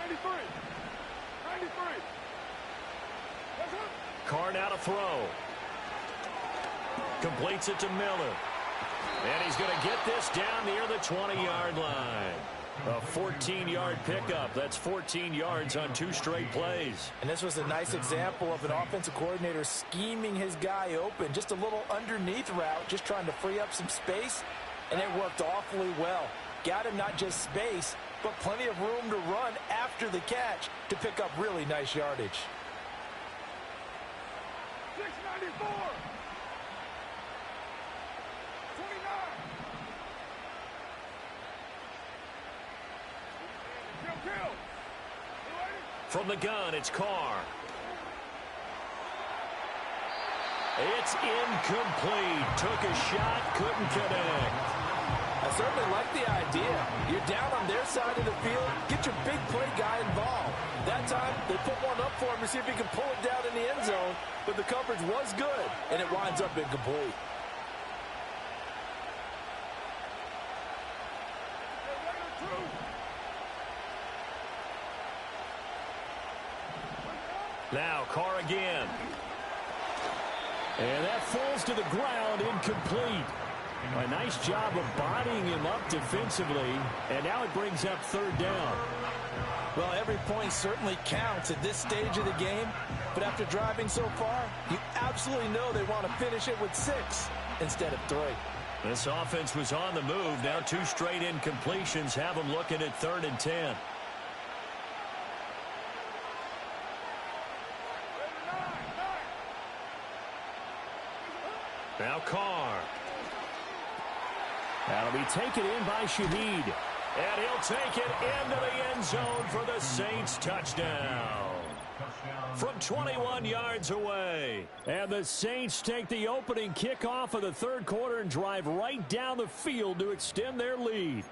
93. 93. That's up. Carr now to throw. Completes it to Miller. And he's going to get this down near the 20-yard line. A 14-yard pickup. That's 14 yards on two straight plays. And this was a nice example of an offensive coordinator scheming his guy open. Just a little underneath route, just trying to free up some space. And it worked awfully well. Got him not just space, but plenty of room to run after the catch to pick up really nice yardage. 694. 29. Kill. From the gun, it's Carr. It's incomplete. Took a shot, couldn't connect. I certainly like the idea. You're down on their side of the field. Get your big play guy involved. That time, they put one up for him to see if he can pull it down in the end zone. But the coverage was good, and it winds up incomplete. Now Carr again. And that falls to the ground, incomplete. A nice job of bodying him up defensively, and now it brings up third down. Well, every point certainly counts at this stage of the game, but after driving so far, you absolutely know they want to finish it with 6 instead of 3. This offense was on the move. Now two straight incompletions have them looking at 3rd and 10. Now Carr. That'll be taken in by Shaheed. And he'll take it into the end zone for the Saints touchdown. From 21 yards away. And the Saints take the opening kickoff of the third quarter and drive right down the field to extend their lead.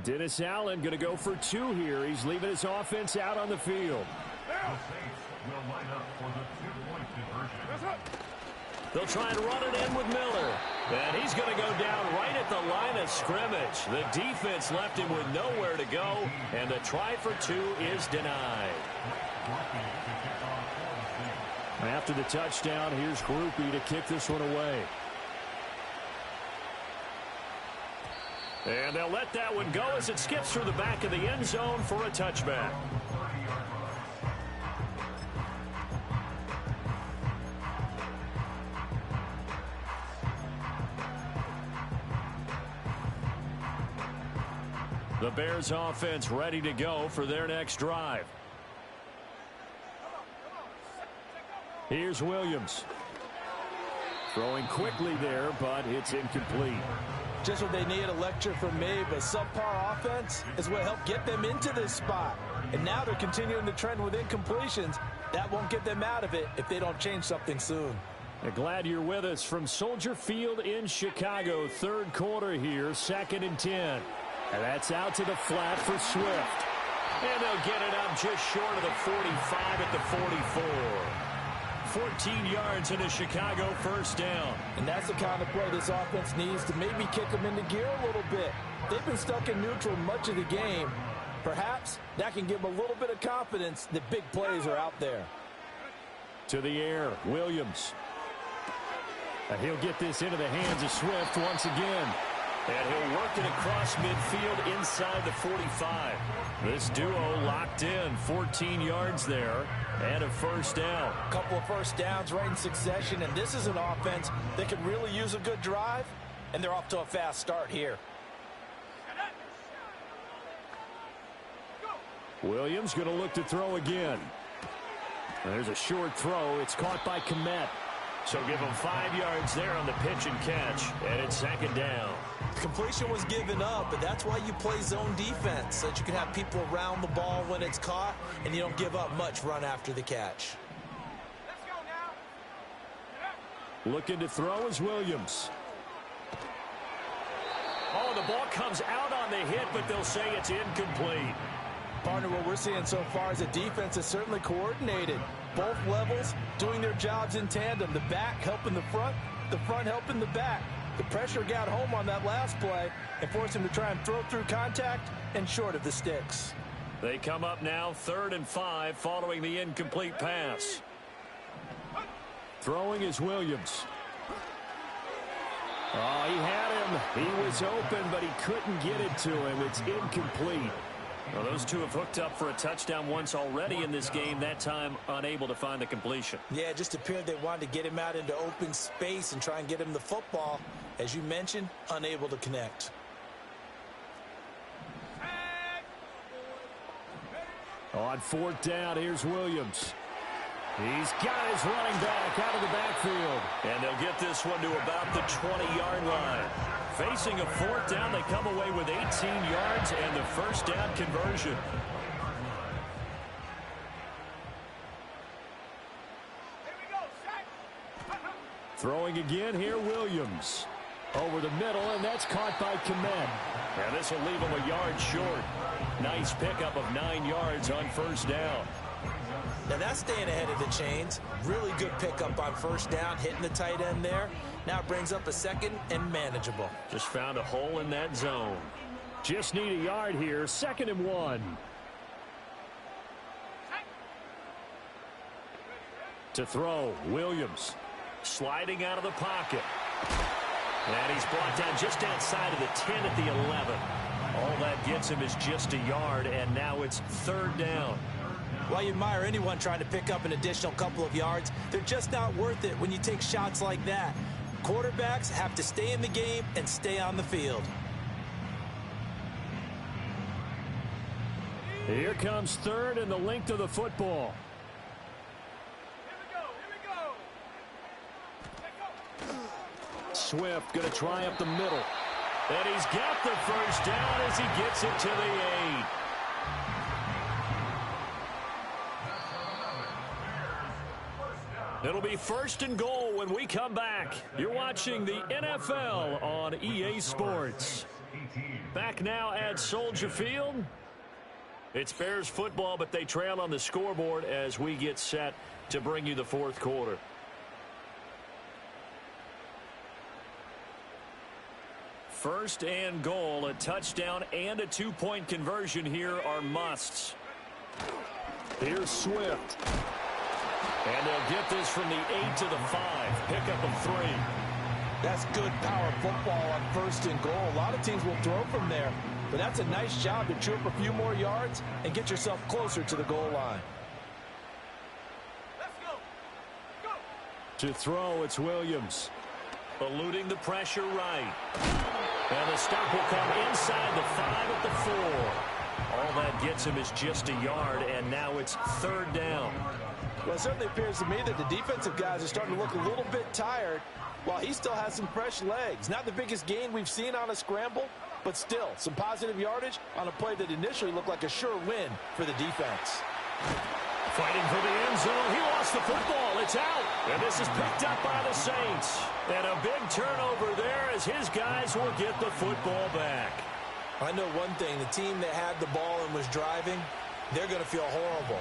Dennis Allen going to go for 2 here. He's leaving his offense out on the field. Now. The Saints will line up for the 2-point conversion. That's up. They'll try and run it in with Miller. And he's going to go down right at the line of scrimmage. The defense left him with nowhere to go. And the try for 2 is denied. After the touchdown, here's Groupie to kick this one away. And they'll let that one go as it skips through the back of the end zone for a touchback. The Bears offense ready to go for their next drive. Here's Williams. Throwing quickly there, but it's incomplete. Just what they need, a lecture from me, but subpar offense is what helped get them into this spot. And now they're continuing the trend with incompletions. That won't get them out of it if they don't change something soon. Glad you're with us from Soldier Field in Chicago. Third quarter here, 2nd and 10. And that's out to the flat for Swift. And they'll get it up just short of the 45 at the 44. 14 yards and a Chicago first down. And that's the kind of play this offense needs to maybe kick them into gear a little bit. They've been stuck in neutral much of the game. Perhaps that can give them a little bit of confidence that big plays are out there. To the air, Williams. And he'll get this into the hands of Swift once again. And he'll work it across midfield inside the 45. This duo locked in, 14 yards there, and a first down. A couple of first downs right in succession, and this is an offense that could really use a good drive, and they're off to a fast start here. Williams going to look to throw again. There's a short throw. It's caught by Kmet. So give him 5 yards there on the pitch and catch, and it's 2nd down. Completion was given up, but that's why you play zone defense, so that you can have people around the ball when it's caught, and you don't give up much run after the catch. Let's go now. Looking to throw is Williams. Oh, the ball comes out on the hit, but they'll say it's incomplete. Partner, what we're seeing so far is a defense that's certainly coordinated. Both levels doing their jobs in tandem. The back helping the front helping the back. The pressure got home on that last play and forced him to try and throw through contact and short of the sticks. They come up now 3rd and 5 following the incomplete pass. Throwing is Williams. Oh, he had him. He was open, but he couldn't get it to him. It's incomplete. Well, those two have hooked up for a touchdown once already in this game, that time unable to find the completion. Yeah, it just appeared they wanted to get him out into open space and try and get him the football. As you mentioned, unable to connect. On 4th down, here's Williams. He's got his running back out of the backfield. And they'll get this one to about the 20-yard line. Facing a 4th down, they come away with 18 yards and the first down conversion. Throwing again here, Williams. Over the middle, and that's caught by Kmet. And this will leave him a yard short. Nice pickup of 9 yards on first down. Now that's staying ahead of the chains. Really good pickup on first down, hitting the tight end there. Now it brings up a 2nd and manageable. Just found a hole in that zone. Just need a yard here, 2nd and 1. To throw, Williams. Sliding out of the pocket. And he's brought down just outside of the 10 at the 11. All that gets him is just a yard, and now it's 3rd down. While you admire anyone trying to pick up an additional couple of yards, they're just not worth it when you take shots like that. Quarterbacks have to stay in the game and stay on the field. Here comes 3rd and the length of the football. Swift going to try up the middle. And he's got the first down as he gets it to the 8. It'll be 1st and goal when we come back. You're watching the NFL on EA Sports. Back now at Soldier Field. It's Bears football, but they trail on the scoreboard as we get set to bring you the 4th quarter. First and goal, a touchdown and a 2-point conversion here are musts. Here's Swift. And they'll get this from the 8 to the 5. Pickup of 3. That's good power football on 1st and goal. A lot of teams will throw from there, but that's a nice job to chew up a few more yards and get yourself closer to the goal line. Let's go. Go. To throw, it's Williams. Eluding the pressure right. And the stop will come inside the 5 at the 4. All that gets him is just a yard, and now it's 3rd down. Well, it certainly appears to me that the defensive guys are starting to look a little bit tired while he still has some fresh legs. Not the biggest gain we've seen on a scramble, but still some positive yardage on a play that initially looked like a sure win for the defense. Fighting for the end zone. He lost the football. It's out. And this is picked up by the Saints. And a big turnover there as his guys will get the football back. I know one thing. The team that had the ball and was driving, they're going to feel horrible.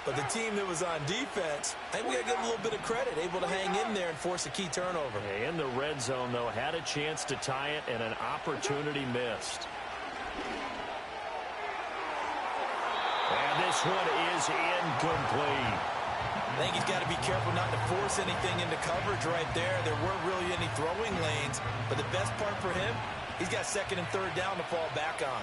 But the team that was on defense, I think we got to give them a little bit of credit, able to hang in there and force a key turnover. In the red zone, though, had a chance to tie it and an opportunity missed. And this one is incomplete. I think he's got to be careful not to force anything into coverage right there. There weren't really any throwing lanes, but the best part for him, he's got 2nd and 3rd down to fall back on.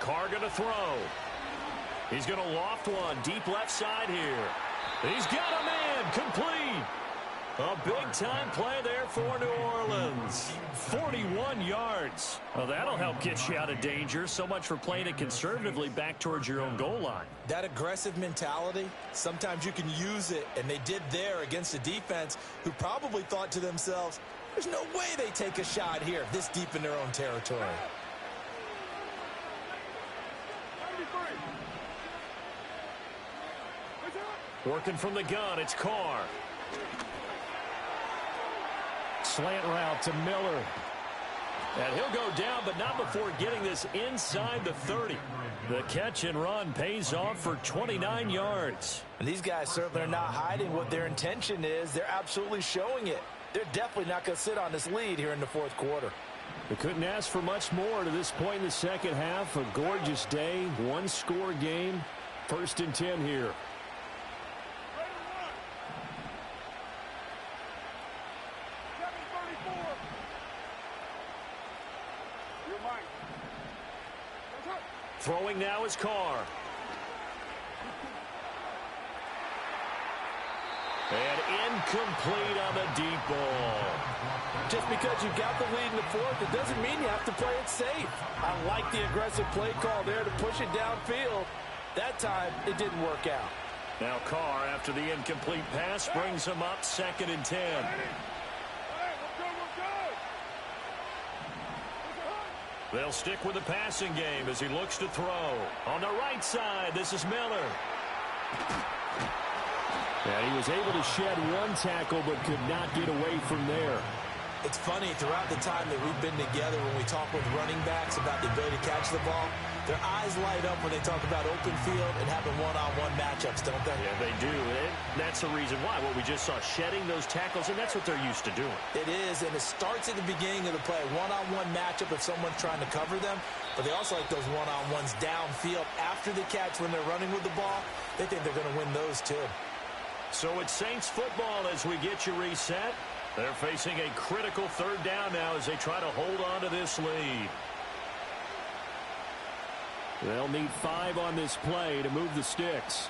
Carr going to throw. He's going to loft one deep left side here. He's got a man complete. A big-time play there for New Orleans. 41 yards. Well, that'll help get you out of danger. So much for playing it conservatively back towards your own goal line. That aggressive mentality, sometimes you can use it, and they did there against a defense who probably thought to themselves, there's no way they take a shot here this deep in their own territory. Working from the gun, it's Carr. Slant route to Miller. And he'll go down, but not before getting this inside the 30. The catch and run pays off for 29 yards. And these guys certainly are not hiding what their intention is. They're absolutely showing it. They're definitely not going to sit on this lead here in the 4th quarter. They couldn't ask for much more to this point in the second half. A gorgeous day, one-score game. 1st and 10 here. Throwing now is Carr. And incomplete on the deep ball. Just because you've got the lead in the 4th, it doesn't mean you have to play it safe. I like the aggressive play call there to push it downfield. That time, it didn't work out. Now Carr, after the incomplete pass, brings him up 2nd and 10. They'll stick with the passing game as he looks to throw. On the right side, this is Miller. And he was able to shed one tackle but could not get away from there. It's funny, throughout the time that we've been together, when we talk with running backs about the ability to catch the ball, their eyes light up when they talk about open field and having one-on-one matchups, don't they? Yeah, they do. And that's the reason why. What we just saw, shedding those tackles, and that's what they're used to doing. It is, and it starts at the beginning of the play. One-on-one matchup if someone's trying to cover them, but they also like those one-on-ones downfield after the catch when they're running with the ball. They think they're going to win those too. So it's Saints football as we get you reset. They're facing a critical 3rd down now as they try to hold on to this lead. They'll need 5 on this play to move the sticks.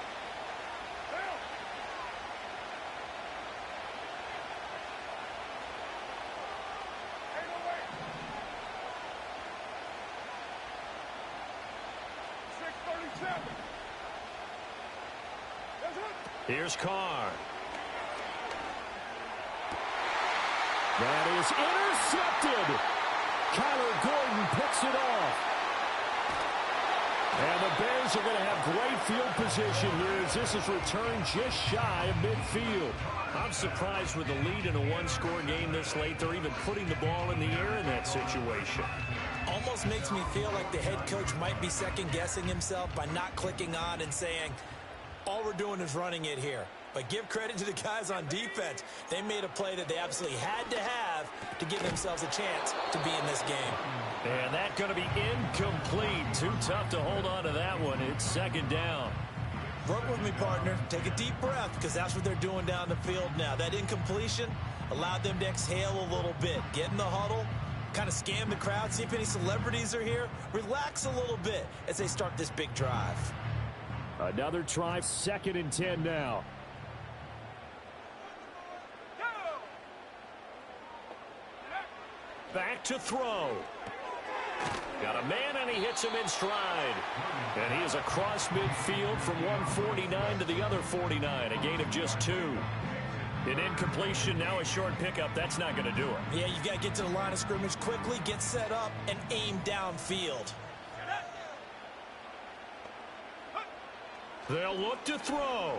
Here's Carr. That is intercepted. Kyler Gordon picks it off. And the Bears are going to have great field position here as this is returned just shy of midfield. I'm surprised with the lead in a one-score game this late. They're even putting the ball in the air in that situation. Almost makes me feel like the head coach might be second-guessing himself by not clicking on and saying, all we're doing is running it here. But give credit to the guys on defense. They made a play that they absolutely had to have to give themselves a chance to be in this game. And that's going to be incomplete. Too tough to hold on to that one. It's 2nd down. Work with me, partner. Take a deep breath because that's what they're doing down the field now. That incompletion allowed them to exhale a little bit. Get in the huddle, kind of scan the crowd, see if any celebrities are here. Relax a little bit as they start this big drive. Another try, 2nd and 10 now. Back to throw. Got a man, and he hits him in stride. And he is across midfield from 149 to the other 49, a gain of just 2. An incompletion, now a short pickup. That's not going to do it. Yeah, you've got to get to the line of scrimmage quickly, get set up, and aim downfield. They'll look to throw.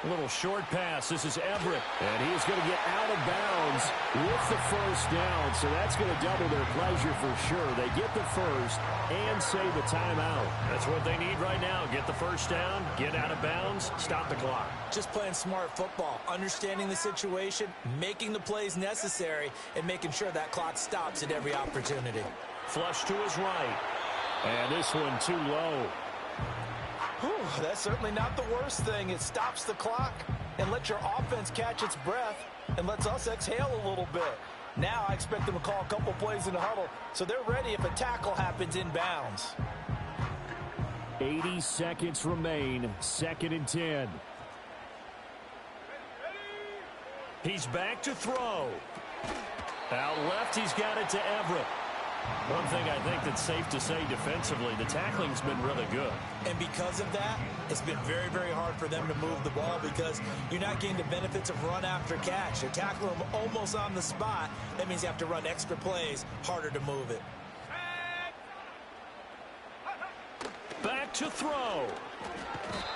A little short pass. This is Everett. And he is going to get out of bounds with the first down. So that's going to double their pleasure for sure. They get the first and save the timeout. That's what they need right now. Get the first down, get out of bounds, stop the clock. Just playing smart football, understanding the situation, making the plays necessary, and making sure that clock stops at every opportunity. Flush to his right. And this one too low. Whew, that's certainly not the worst thing. It stops the clock and lets your offense catch its breath and lets us exhale a little bit. Now I expect them to call a couple plays in the huddle so they're ready if a tackle happens inbounds. 80 seconds remain, 2nd and 10. He's back to throw. Out left, he's got it to Everett. One thing I think that's safe to say defensively, the tackling's been really good. And because of that, it's been very, very hard for them to move the ball because you're not getting the benefits of run after catch. You're tackling them almost on the spot. That means you have to run extra plays, harder to move it. Back to throw.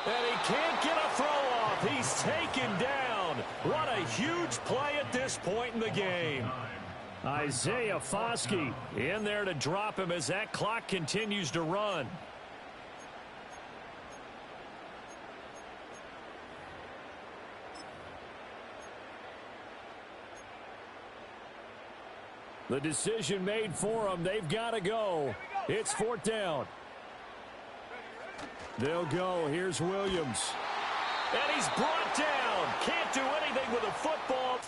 And he can't get a throw off. He's taken down. What a huge play at this point in the game. Isaiah Foskey in there to drop him as that clock continues to run. The decision made for them. They've got to go. It's 4th down. They'll go. Here's Williams. And he's brought down. Can't do anything with a football.